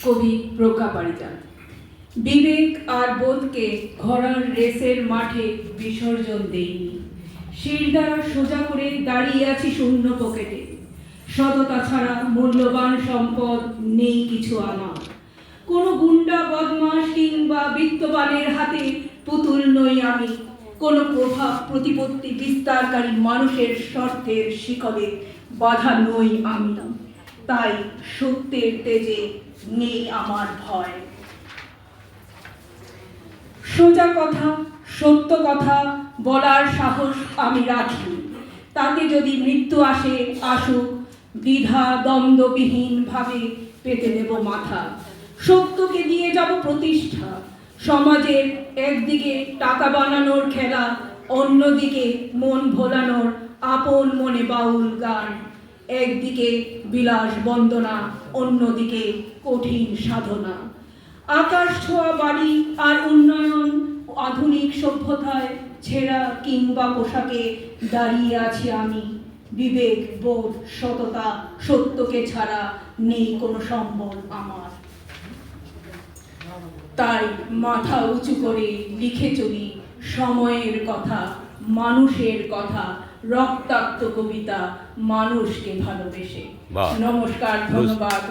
কবি প্রজ্ঞা পারিজাত। বিবেক আর বোধকে ঘোড়ার রেসের মাঠে বিসর্জন দেইনি। শির দ্বারা সোজা করে দাঁড়িয়ে আছি শূন্য পকেটে। সততা ছাড়া মূল্যবান সম্পদ নেই কিছু আমার। কোনো গুন্ডা বদমাশ কিংবা বিত্তবানের হাতে পুতুল নই আমি। কোনো প্রভাব প্রতিপত্তি বিস্তারকারী মানুষের স্বার্থের শিকলে বাধা নই আমি। তাই সত্যের তেজে নেই আমার ভয়। সোজা কথা, সত্য কথা বলার সাহস আমি রাখি। তাতে যদি মৃত্যু আসে আসুক, দ্বিধা দ্বন্দ্ববিহীন ভাবে পেতে দেব মাথা। সত্যকে দিয়ে যাব প্রতিষ্ঠা। সমাজের একদিকে টাকা বানানোর খেলা, অন্যদিকে মন ভোলানোর আপন মনে বাউল গান। একদিকে বিলাস বন্দনা, অন্যদিকে কঠিন সাধনা। আকাশ ছোঁয়া বাড়ি আর উন্নয়ন, আধুনিক সভ্যতায় ছেঁড়া কিংবা পোশাকে দাঁড়িয়ে আছি আমি। বিবেক বোধ সততা সত্যকে ছাড়া নেই কোনো সম্বল আমার। তাই মাথা উঁচু করে লিখে চলি সময়ের কথা, মানুষের কথা, রক্তাক্ত কবিতা মানুষকে ভালোবেসে। নমস্কার, ধন্যবাদ।